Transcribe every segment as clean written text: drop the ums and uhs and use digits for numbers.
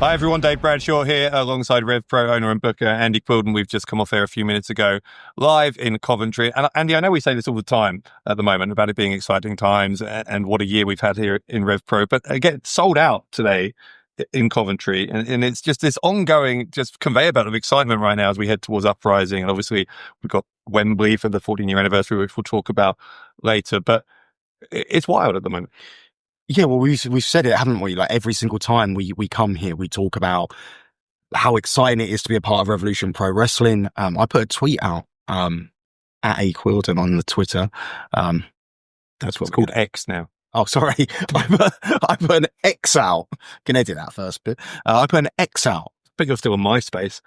Hi everyone, Dave Bradshaw here alongside RevPro owner and booker Andy Quildan. We've just come off air a few minutes ago, live in Coventry. And Andy, I know we say this all the time at the moment about it being exciting times and what a year we've had here in RevPro, but again, sold out today in Coventry. And it's just this ongoing just conveyor belt of excitement right now as we head towards Uprising. And obviously we've got Wembley for the 14-year anniversary, which we'll talk about later, but it's wild at the moment. Yeah, well, we've said it, haven't we? Like every single time we come here, we talk about how exciting it is to be a part of Revolution Pro Wrestling. I put a tweet out at a Quildan on the Twitter. That's what it's called X now. Oh, sorry. I put an X out. Can edit that first bit. I put an X out. But you're still on MySpace.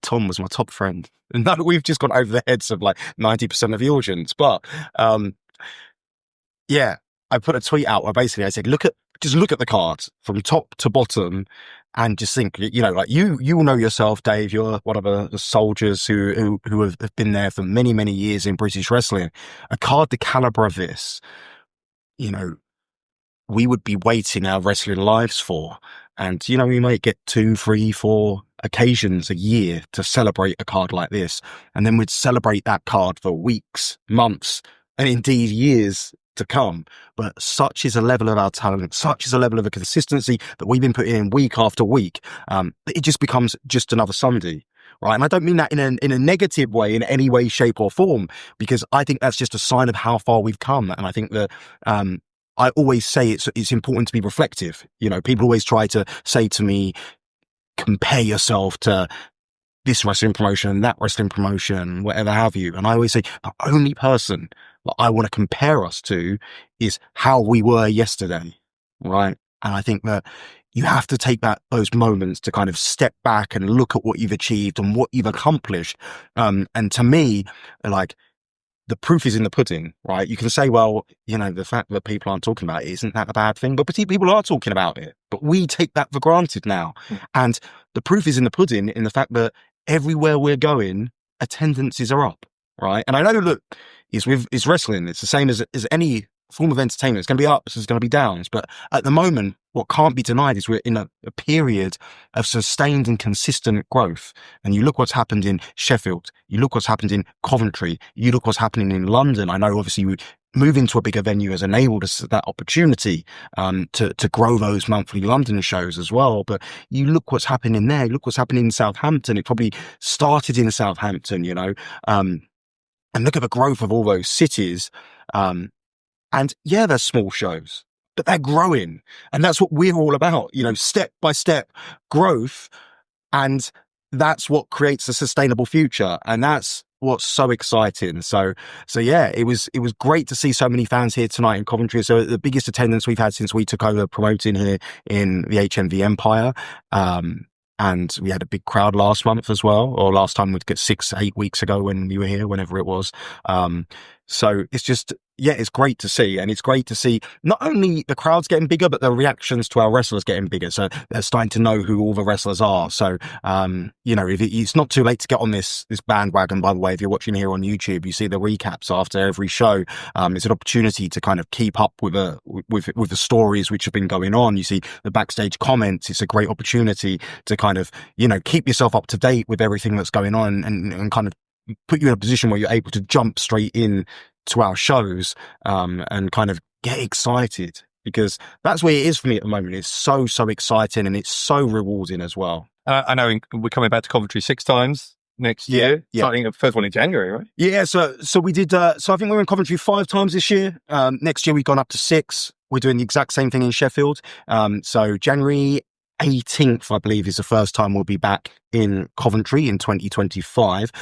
Tom was my top friend. And now we've just gone over the heads of like 90% of the audience. But yeah. I put a tweet out where basically I said, just look at the cards from top to bottom and just think, like you will know yourself, Dave, you're one of the soldiers who have been there for many, many years in British wrestling. A card the caliber of this, we would be waiting our wrestling lives for. And, we might get 2, 3, 4 occasions a year to celebrate a card like this. And then we'd celebrate that card for weeks, months, and indeed years to come. But such is a level of our talent, such is a level of a consistency that we've been putting in week after week. It just becomes just another Sunday, right? And I don't mean that in a negative way, in any way, shape or form, because I think that's just a sign of how far we've come. And I think that, I always say it's important to be reflective. People always try to say to me, compare yourself to this wrestling promotion, that wrestling promotion, whatever have you. And I always say the only person that I want to compare us to is how we were yesterday, right? And I think that you have to take those moments to kind of step back and look at what you've achieved and what you've accomplished. And to me, like, the proof is in the pudding, right? You can say, well, the fact that people aren't talking about it, isn't that a bad thing? But people are talking about it, but we take that for granted now. And the proof is in the pudding in the fact that everywhere we're going, attendances are up, right? And I know, look, it's wrestling. It's the same as any form of entertainment. It's going to be ups, it's going to be downs. But at the moment, what can't be denied is we're in a period of sustained and consistent growth. And you look what's happened in Sheffield. You look what's happened in Coventry. You look what's happening in London. I know, obviously, moving to a bigger venue has enabled us that opportunity to grow those monthly London shows as well. But you look what's happening there. Look what's happening in Southampton. It probably started in Southampton, and look at the growth of all those cities. And yeah, they're small shows, but they're growing. And that's what we're all about, step by step growth. And that's what creates a sustainable future. And that's what's so exciting. So yeah, it was great to see so many fans here tonight in Coventry. So the biggest attendance we've had since we took over promoting here in the HMV Empire. And we had a big crowd last month as well, or last time we'd get 6-8 weeks ago when we were here, whenever it was. So it's just, yeah, it's great to see. And it's great to see not only the crowds getting bigger, but the reactions to our wrestlers getting bigger. So they're starting to know who all the wrestlers are. So, if it's not too late to get on this bandwagon, by the way. If you're watching here on YouTube, you see the recaps after every show. It's an opportunity to kind of keep up with the stories which have been going on. You see the backstage comments. It's a great opportunity to kind of, keep yourself up to date with everything that's going on and kind of put you in a position where you're able to jump straight in to our shows, and kind of get excited, because that's where it is for me at the moment. It's so exciting and it's so rewarding as well. I know we're coming back to Coventry 6 times next year, starting the first one in January, right? Yeah, so we did, so I think we're in Coventry 5 times this year. Next year we've gone up to 6. We're doing the exact same thing in Sheffield. So January 18th, I believe, is the first time we'll be back in Coventry in 2025.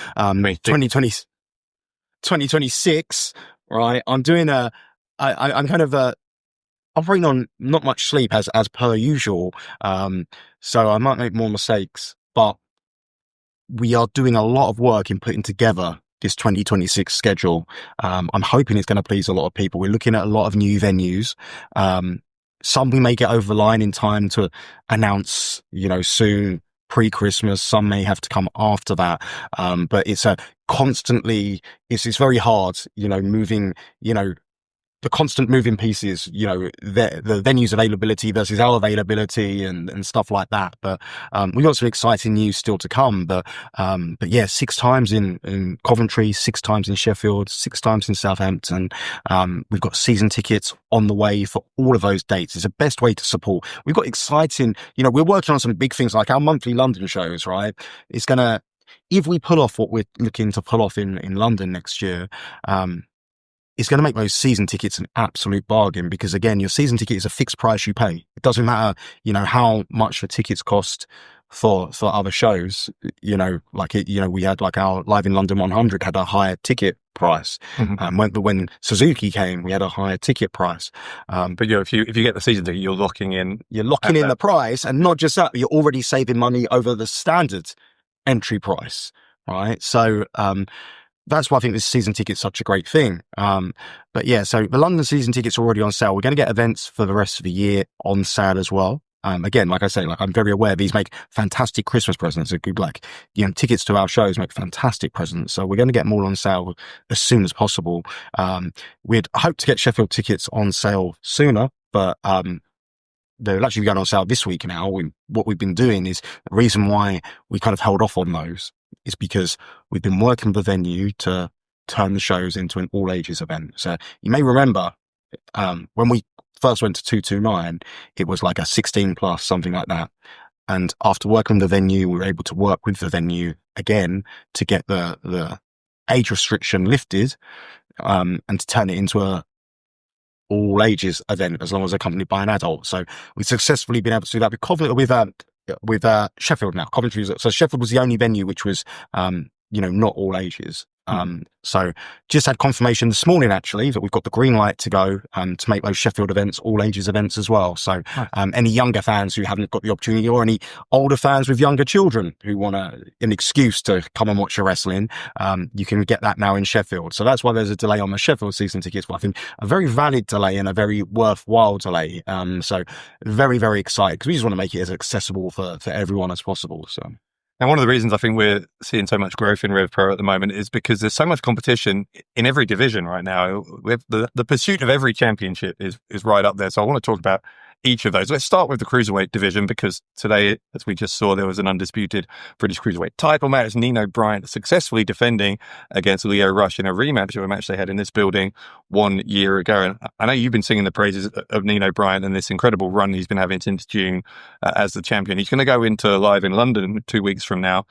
2026, right? I'm doing I'm kind of operating on not much sleep as per usual. So I might make more mistakes, but we are doing a lot of work in putting together this 2026 schedule. I'm hoping it's going to please a lot of people. We're looking at a lot of new venues. Some we may get over the line in time to announce, soon, pre-Christmas. Some may have to come after that. But it's it's very hard, moving, the constant moving pieces, the venue's availability versus our availability and stuff like that. But we've got some exciting news still to come. But yeah, 6 times in Coventry, 6 times in Sheffield, 6 times in Southampton. We've got season tickets on the way for all of those dates. It's the best way to support. We've got exciting, we're working on some big things like our monthly London shows, right? It's if we pull off what we're looking to pull off in London next year, it's going to make those season tickets an absolute bargain, because again, your season ticket is a fixed price you pay. It doesn't matter, how much the tickets cost for other shows, we had like our Live in London 100 had a higher ticket price. When Suzuki came, we had a higher ticket price. But if you get the season ticket, you're locking in the price, and not just that, you're already saving money over the standard entry price, right? So that's why I think this season ticket's such a great thing. But yeah, so the London season ticket's already on sale. We're going to get events for the rest of the year on sale as well. Again, like I say, I'm very aware these make fantastic Christmas presents. Tickets to our shows make fantastic presents. So we're going to get them all on sale as soon as possible. We'd hope to get Sheffield tickets on sale sooner, but they'll actually be going on sale this week now. What we've been doing is, the reason why we kind of held off on those is because we've been working with the venue to turn the shows into an all ages event. So you may remember, when we first went to 229, it was like a 16 plus, something like that. And after working with the venue, we were able to work with the venue again to get the age restriction lifted, and to turn it into a all ages event as long as accompanied by an adult. So we've successfully been able to do that with Sheffield now. Coventry, so Sheffield was the only venue which was not all ages. So just had confirmation this morning actually that we've got the green light to go to make those Sheffield events all ages events as well. So any younger fans who haven't got the opportunity, or any older fans with younger children who want an excuse to come and watch your wrestling, you can get that now in Sheffield. So that's why there's a delay on the Sheffield season tickets, but I think a very valid delay and a very worthwhile delay. So very, very excited, because we just want to make it as accessible for everyone as possible. So. And one of the reasons I think we're seeing so much growth in RevPro at the moment is because there's so much competition in every division right now. The pursuit of every championship is right up there. So I want to talk about each of those. Let's start with the cruiserweight division, because today, as we just saw, there was an undisputed British cruiserweight title match. Nino Bryant successfully defending against Leo Rush in a rematch of a match they had in this building 1 year ago. And I know you've been singing the praises of Nino Bryant and this incredible run he's been having since June as the champion. He's going to go into Live in London 2 weeks from now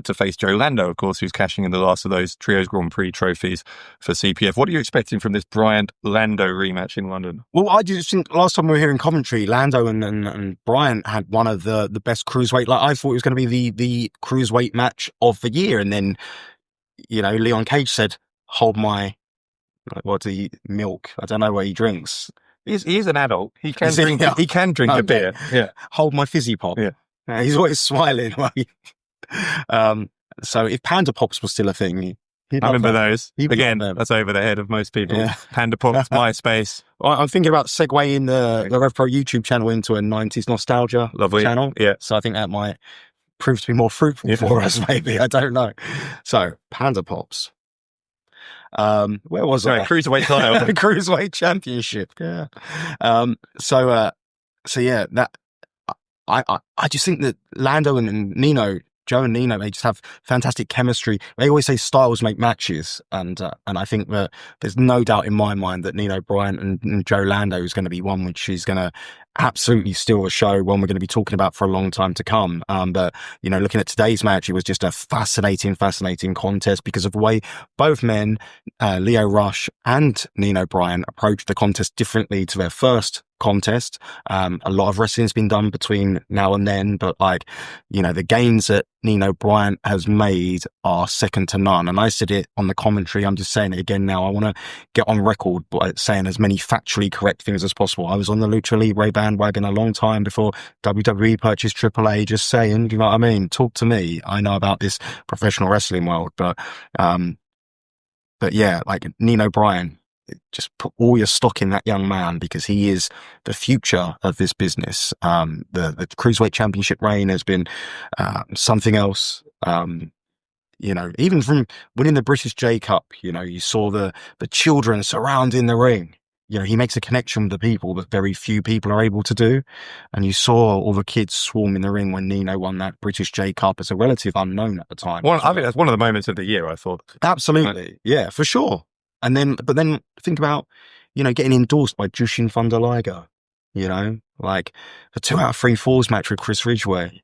to face Joe Lando, of course, who's cashing in the last of those Trios Grand Prix trophies for CPF. What are you expecting from this Bryant-Lando rematch in London? Well, I just think last time we were here in Coventry, Lando and Bryant had one of the best cruiserweight. I thought it was going to be the cruiserweight match of the year. And then, Leon Cage said, hold my, what do you, milk? I don't know what he drinks. He's an adult. He can drink. He can drink a beer. Yeah. Hold my fizzy pop. Yeah. He's always smiling. So if Panda Pops was still a thing, I remember those. Again, that's over the head of most people. Yeah. Panda Pops, MySpace. I'm thinking about segueing the RevPro YouTube channel into a 90s nostalgia channel. Yeah. So I think that might prove to be more fruitful for us, maybe. I don't know. So Panda Pops. Where was I? Cruiserweight title. Cruiserweight championship. Yeah. So yeah, that I just think that Lando and Nino, Joe and Nino, they just have fantastic chemistry. They always say styles make matches, and I think that there's no doubt in my mind that Nino Bryant and Joe Lando is going to be one which is going to absolutely steal the show, one we're going to be talking about for a long time to come. But looking at today's match, it was just a fascinating contest because of the way both men, Leo Rush and Nino Bryant, approached the contest differently to their first contest. A lot of wrestling's been done between now and then, but the gains that Nino Bryant has made are second to none. And I said it on the commentary, I'm just saying it again now. I want to get on record by saying as many factually correct things as possible. I was on the Lucha Libre bandwagon a long time before WWE purchased AAA, just saying, you know what I mean? Talk to me. I know about this professional wrestling world, but yeah, Nino Bryant, just put all your stock in that young man, because he is the future of this business. The Cruiserweight Championship reign has been something else. Even from winning the British J Cup, you saw the children surrounding the ring. he makes a connection with the people that very few people are able to do. And you saw all the kids swarm in the ring when Nino won that British J Cup as a relative unknown at the time. I think that's one of the moments of the year, I thought. Absolutely. Yeah, for sure. But then think about, getting endorsed by Jushin Thunder Liger, like the 2 out of 3 falls match with Chris Ridgway,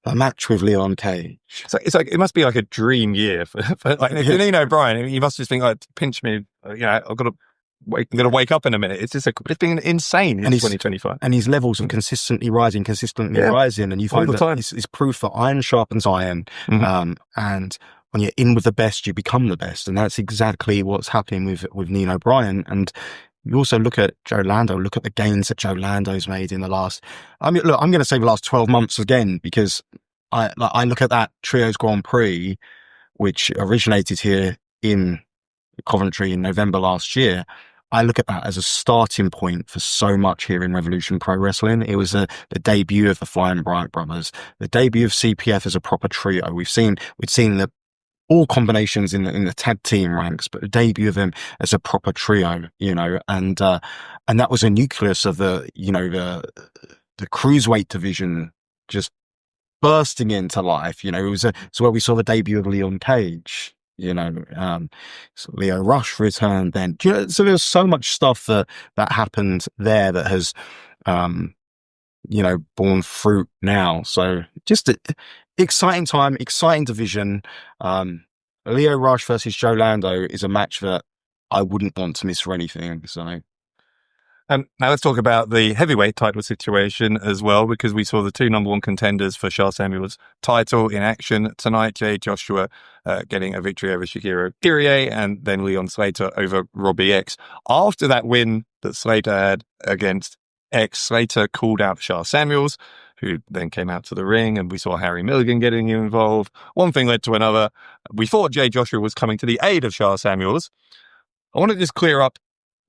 a match with Leon Cage. It's like it must be like a dream year for like Nino Bryan. You must just think, like, pinch me. I'm going to wake up in a minute. It's been insane in 2025. And his levels are consistently rising. And you find that it's proof that iron sharpens iron. Mm-hmm. And when you're in with the best, you become the best. And that's exactly what's happening with Nino Bryan. And you also look at Joe Lando, look at the gains that Joe Lando's made in the last, I'm going to say the last 12 months again, because I look at that Trios Grand Prix, which originated here in Coventry in November last year. I look at that as a starting point for so much here in Revolution Pro Wrestling. It was the debut of the Flying Bright Brothers, the debut of CPF as a proper trio. We'd seen all combinations in the tag team ranks, but the debut of them as a proper trio, and that was a nucleus of the cruiserweight division just bursting into life. It's where we saw the debut of Leon Cage. So Leo Rush returned then. So there's so much stuff that happened there that has, borne fruit now. So just exciting time, exciting division. Leo Rush versus Joe Lando is a match that I wouldn't want to miss for anything. So. Now let's talk about the heavyweight title situation as well, because we saw the 2 number 1 contenders for Charles Samuel's title in action tonight. Jay Joshua getting a victory over Shigehiro Irie, and then Leon Slater over Robbie X. After that win that Slater had against X, Slater called out Charles Samuels, who then came out to the ring, and we saw Harry Milligan getting involved. One thing led to another. We thought Jay Joshua was coming to the aid of Charles Samuels. I want to just clear up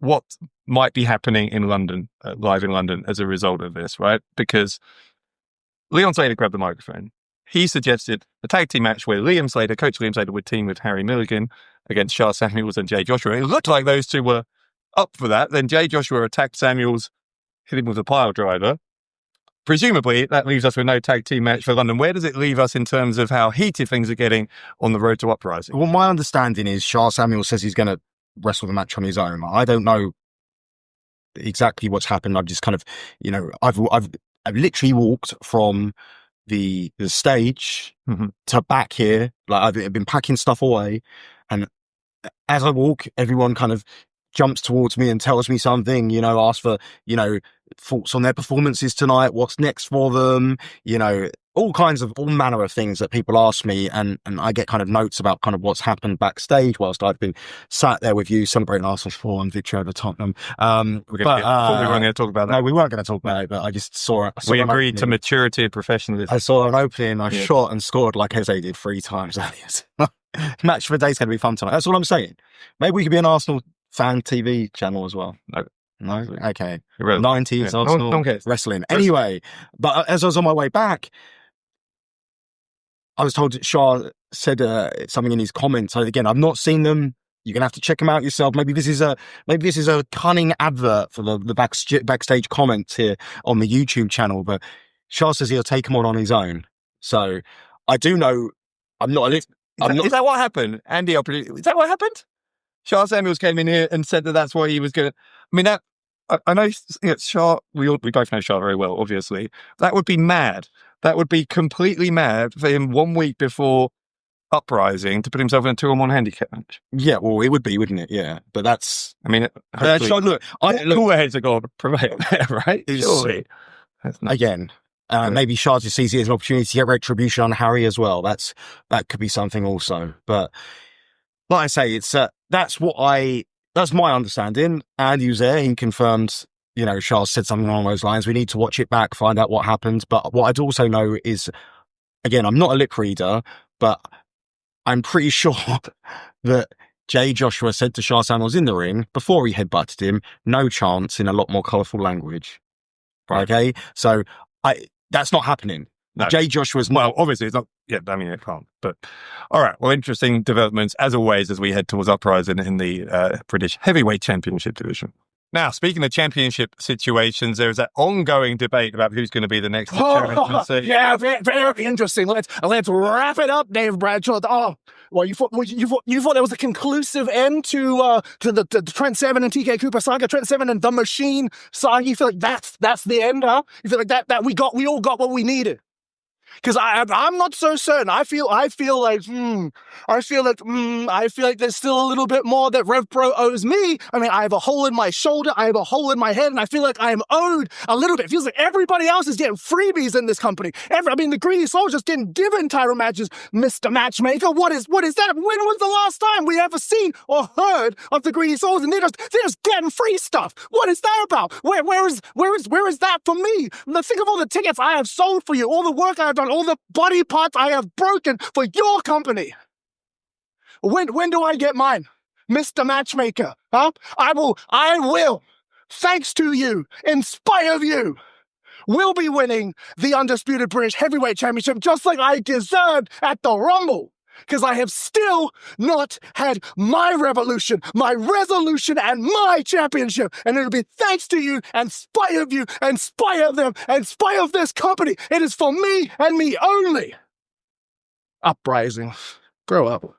what might be happening in London, live in London, as a result of this, right? Because Leon Slater grabbed the microphone. He suggested a tag team match where Coach Liam Slater would team with Harry Milligan against Charles Samuels and Jay Joshua. It looked like those two were up for that. Then Jay Joshua attacked Samuels, hit him with a pile driver. Presumably, that leaves us with no tag team match for London. Where does it leave us in terms of how heated things are getting on the road to Uprising? Well, my understanding is Charles Samuels says he's going to wrestle the match on his own. I don't know exactly what's happened. I've just kind of, I've literally walked from the stage to back here. Like I've been packing stuff away, and as I walk, everyone kind of jumps towards me and tells me something, asks for, thoughts on their performances tonight, what's next for them, all manner of things that people ask me, and I get kind of notes about kind of what's happened backstage whilst I've been sat there with you celebrating Arsenal's 4-1 victory over Tottenham. I thought we weren't going to talk about that. No, we weren't going to talk about it, but I just saw it. We agreed to maturity and professionalism. I saw an opening, I shot and scored like Jose did 3 times. Match for the day's going to be fun tonight. That's all I'm saying. Maybe we could be an Arsenal fan TV channel as well. No? Okay. 90s Arsenal no one cares. Wrestling. Anyway, but as I was on my way back, I was told that Shah said something in his comments. Again, I've not seen them. You're gonna have to check them out yourself. Maybe this is a cunning advert for the backstage comments here on the YouTube channel. But Shah says he'll take them on his own. So I do know. Is that what happened, Andy? Is that what happened? Charles Samuels came in here and said that's what he was going to. I mean, I know Shah. We both know Shah very well. Obviously, that would be mad. That would be completely mad for him 1 week before Uprising to put himself in a 2-on-1 handicap match. Yeah, well, it would be, wouldn't it? Yeah, but that's. I mean, cooler heads are going to prevail there, right? Surely. Again, maybe Shah just sees it as an opportunity to get retribution on Harry as well. That could be something also. But like I say, it's that's my understanding. Andy was there. He confirmed. Shah said something along those lines. We need to watch it back, find out what happened. But what I'd also know is, again, I'm not a lip reader, but I'm pretty sure that Jay Joshua said to Charles Samuels in the ring before he headbutted him, "No chance," in a lot more colourful language. Right. Okay, so that's not happening. No. Jay Joshua's not. Well, obviously it's not. Yeah, I mean it can't. But all right. Well, interesting developments as always as we head towards Uprising in the British Heavyweight Championship division. Now, speaking of championship situations, there's that ongoing debate about who's going to be the next championship. Yeah, very interesting. Let's wrap it up, Dave Bradshaw. Oh, well, you thought there was a conclusive end to the Trent Seven and TK Cooper saga, Trent Seven and the Machine saga. You feel like that's the end, huh? You feel like that we all got what we needed. Because I'm not so certain. I feel like there's still a little bit more that RevPro owes me. I mean, I have a hole in my shoulder, I have a hole in my head, and I feel like I am owed a little bit. It feels like everybody else is getting freebies in this company. The Greedy Souls just didn't give in title matches, Mr. Matchmaker. What is that? When was the last time we ever seen or heard of the Greedy Souls? And they're just getting free stuff. What is that about? Where is that for me? Think of all the tickets I have sold for you, all the work I have done, all the body parts I have broken for your company. When do I get mine, Mr. Matchmaker? Huh? I will, thanks to you, in spite of you, will be winning the Undisputed British Heavyweight Championship just like I deserved at the Rumble. Because I have still not had my revolution, my resolution, and my championship. And it'll be thanks to you, and spite of you, and spite of them, and spite of this company. It is for me and me only. Uprising. Grow up.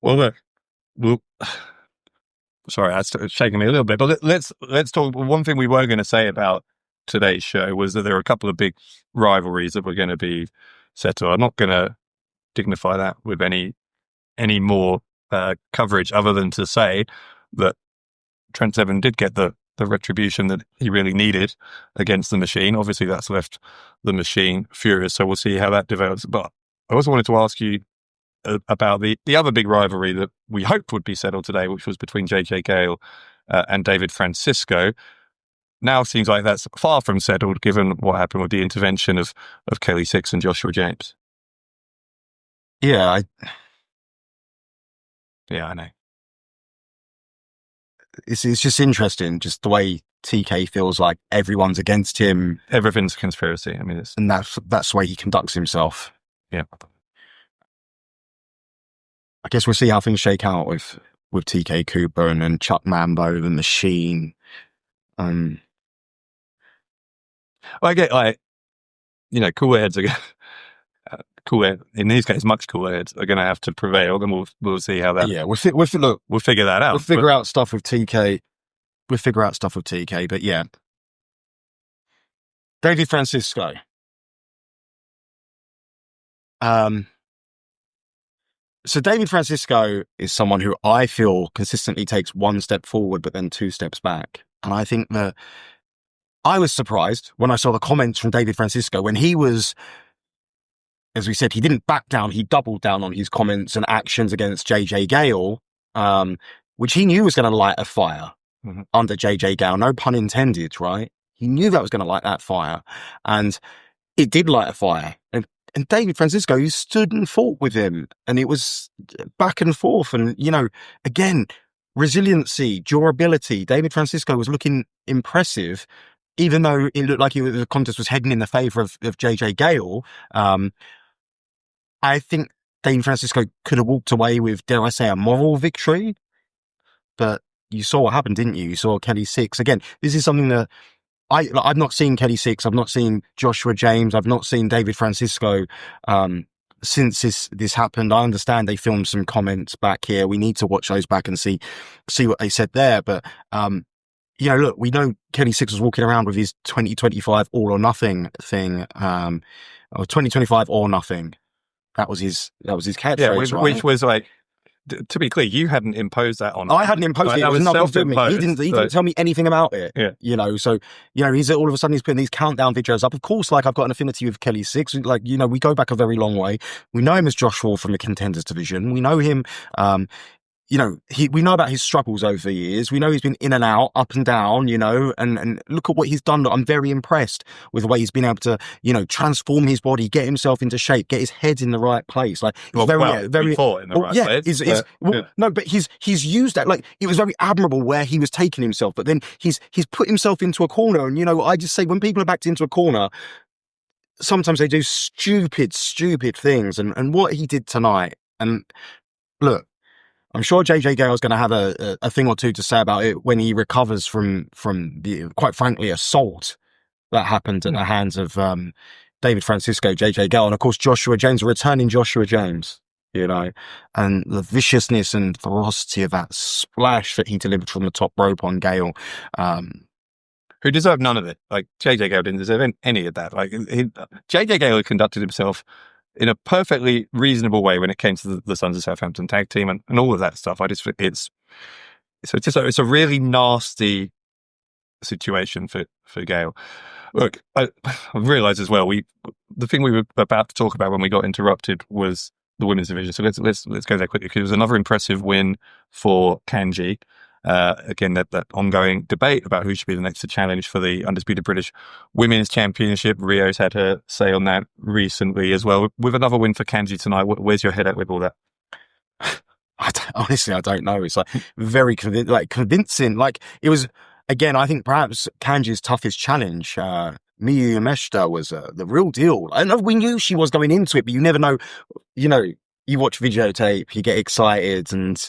Well, look, sorry, that's shaking me a little bit, but let's talk. One thing we were going to say about today's show was that there are a couple of big rivalries that were going to be settled. I'm not going to dignify that with any more coverage other than to say that Trent Seven did get the retribution that he really needed against the Machine. Obviously, that's left the Machine furious, so we'll see how that develops. But I also wanted to ask you about the other big rivalry that we hoped would be settled today, which was between JJ Gale and David Francisco. Now seems like that's far from settled, given what happened with the intervention of Kelly Six and Joshua James. Yeah, I know. It's just interesting, just the way TK feels like everyone's against him. Everything's a conspiracy. I mean, and that's the way he conducts himself. Yeah. I guess we'll see how things shake out with TK Cooper and Chuck Mambo, the Machine. Well, I get cooler heads are cooler in these cases. Much cooler heads are going to have to prevail, and we'll see how that. Yeah, we'll figure that out. We'll figure out stuff with TK. But yeah, David Francisco. So David Francisco is someone who I feel consistently takes one step forward, but then two steps back. And I think that I was surprised when I saw the comments from David Francisco when he was, as we said, he didn't back down. He doubled down on his comments and actions against JJ Gale, which he knew was going to light a fire under JJ Gale. No pun intended, right? He knew that was going to light that fire. And it did light a fire. And David Francisco, you stood and fought with him, and it was back and forth. And, again, resiliency, durability. David Francisco was looking impressive, even though it looked like the contest was heading in the favour of JJ Gale. I think David Francisco could have walked away with, dare I say, a moral victory. But you saw what happened, didn't you? You saw Kelly Six. Again, this is something that I've not seen Kelly Six. I've not seen Joshua James. I've not seen David Francisco since this happened. I understand they filmed some comments back here. We need to watch those back and see what they said there. But look, we know Kelly Six was walking around with his 2025 all or nothing thing, or 2025 or nothing. That was his catchphrase, yeah, right? Which was like, to be clear, you hadn't imposed that on him. I hadn't imposed it. It was nothing to do with me. He didn't tell me anything about it. Yeah. So he's all of a sudden he's putting these countdown videos up. Of course, I've got an affinity with Kelly Six. We go back a very long way. We know him as Josh Hall from the Contenders division. We know him. We know about his struggles over the years. We know he's been in and out, up and down, and look at what he's done. I'm very impressed with the way he's been able to, transform his body, get himself into shape, get his head in the right place. Like, very fought in the right place. No, but he's used that. Like, it was very admirable where he was taking himself, but then he's put himself into a corner. And, I just say when people are backed into a corner, sometimes they do stupid things. And what he did tonight, and look, I'm sure JJ Gale's going to have a thing or two to say about it when he recovers from the, quite frankly, assault that happened at the hands of David Francisco, JJ Gale, and of course Joshua James, returning Joshua James, you know, and the viciousness and ferocity of that splash that he delivered from the top rope on Gale. Who deserved none of it. Like, JJ Gale didn't deserve any of that. Like, JJ Gale conducted himself in a perfectly reasonable way when it came to the Sons of Southampton tag team and all of that stuff. It's a really nasty situation for Gale. Look, I realised as well, the thing we were about to talk about when we got interrupted was the women's division. So let's go there quickly, because it was another impressive win for Kanji. Again, that ongoing debate about who should be the next to challenge for the undisputed British Women's Championship. Rio's had her say on that recently as well. With another win for Kanji tonight, where's your head at with all that? Honestly, I don't know. It's like very convincing. Like, it was. Again, I think perhaps Kanji's toughest challenge, Miyu Yamashita, was the real deal. I know we knew she was going into it, but you never know. You know, you watch videotape, you get excited, and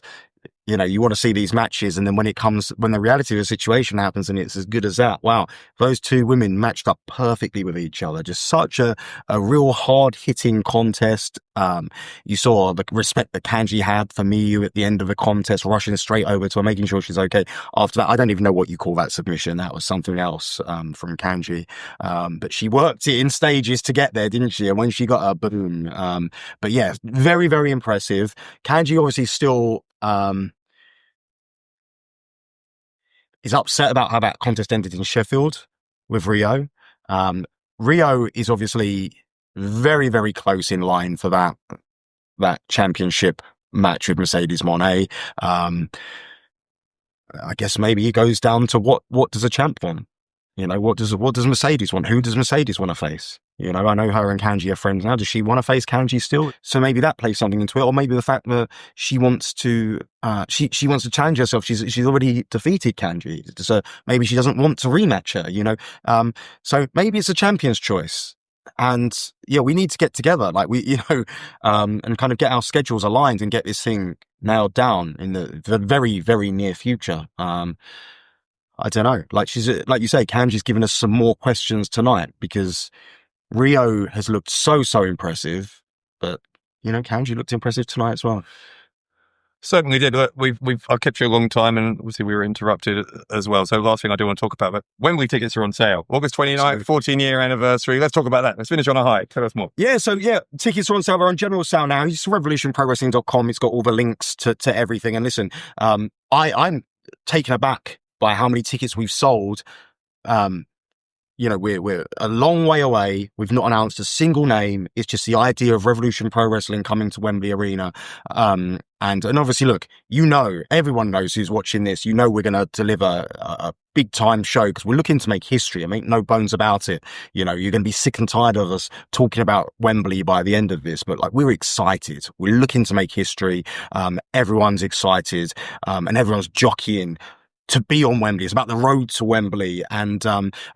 you know, you want to see these matches. And then when the reality of the situation happens and it's as good as that, wow, those two women matched up perfectly with each other. Just such a real hard hitting contest. You saw the respect that Kanji had for Miyu at the end of the contest, rushing straight over to her, making sure she's okay. After that, I don't even know what you call that submission. That was something else, from Kanji. But she worked it in stages to get there, didn't she? And when she got her, boom. But yeah, very, very impressive. Kanji obviously still, is upset about how that contest ended in Sheffield with Rio. Rio is obviously very, very close in line for that championship match with Mercedes Moné. I guess maybe it goes down to what does a champ want? You know, what does Mercedes want? Who does Mercedes want to face? You know, I know her and Kanji are friends now. Does she want to face Kanji still? So maybe that plays something into it, or maybe the fact that she wants to she wants to challenge herself. She's already defeated Kanji, so maybe she doesn't want to rematch her. You know, so maybe it's a champion's choice. And yeah, we need to get together, like and kind of get our schedules aligned and get this thing nailed down in the very, very near future. I don't know. Like you say, Kanji's given us some more questions tonight, because Rio has looked so impressive, but you know, Kanji looked impressive tonight as well. Certainly did. Look, I've kept you a long time, and obviously we were interrupted as well. So last thing I do want to talk about, but Wembley tickets are on sale. August 29th, 14-year anniversary. Let's talk about that. Let's finish on a high. Tell us more. Yeah, so tickets are on sale. They're on general sale now. It's revolutionprowrestling.com. It's got all the links to everything. And listen, I'm taken aback by how many tickets we've sold. You know, we're a long way away. We've not announced a single name. It's just the idea of Revolution Pro Wrestling coming to Wembley Arena. And obviously, look, you know, everyone knows who's watching this. You know, we're going to deliver a big time show, because we're looking to make history. I mean, no bones about it. You know, you're going to be sick and tired of us talking about Wembley by the end of this, but like, we're excited. We're looking to make history. Everyone's excited, and everyone's jockeying to be on Wembley. It's about the road to Wembley. And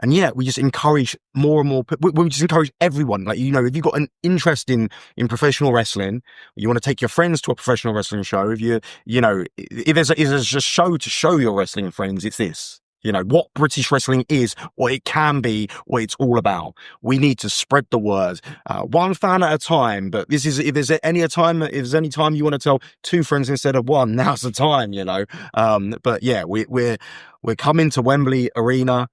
yeah, we just encourage more and more. We just encourage everyone. Like, you know, if you've got an interest in professional wrestling, you want to take your friends to a professional wrestling show. If there's a show to show your wrestling friends, it's this. You know, what British wrestling is, what it can be, what it's all about. We need to spread the word, one fan at a time. But this is, if there's any time you want to tell two friends instead of one, now's the time, you know. But yeah, we're coming to Wembley Arena,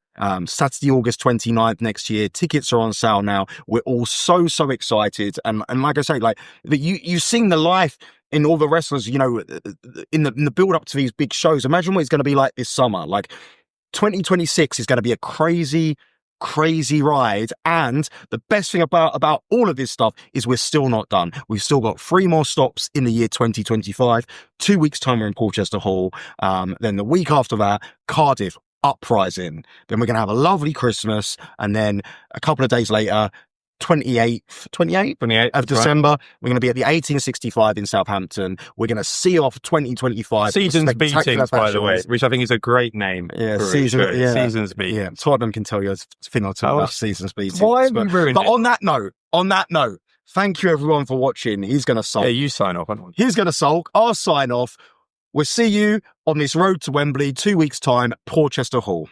Saturday, August 29th next year. Tickets are on sale now. We're all so excited. And like I say, like, you've seen the life in all the wrestlers, you know, in the build up to these big shows. Imagine what it's going to be like this summer. Like, 2026 is going to be a crazy ride. And the best thing about all of this stuff is we're still not done. We've still got 3 more stops in the year 2025. 2 weeks time we're in Colchester Hall. Then the week after that, Cardiff, Uprising. Then we're going to have a lovely Christmas. And then a couple of days later, 28th 28th of that's right. December. We're going to be at the 1865 in Southampton. We're going to see off 2025. Seasons Spectacular Beatings, by the way, fashions. which I think is a great name. Yeah, for season, it. yeah, Seasons Beatings. yeah. Tottenham can tell you a thing or two Oh, about Seasons Beatings. Why have we ruined But it? on that note, thank you everyone for watching. He's going to sulk. Yeah, you sign off. I don't want He's going to sulk. I'll sign off. We'll see you on this road to Wembley, 2 weeks' time, Porchester Hall.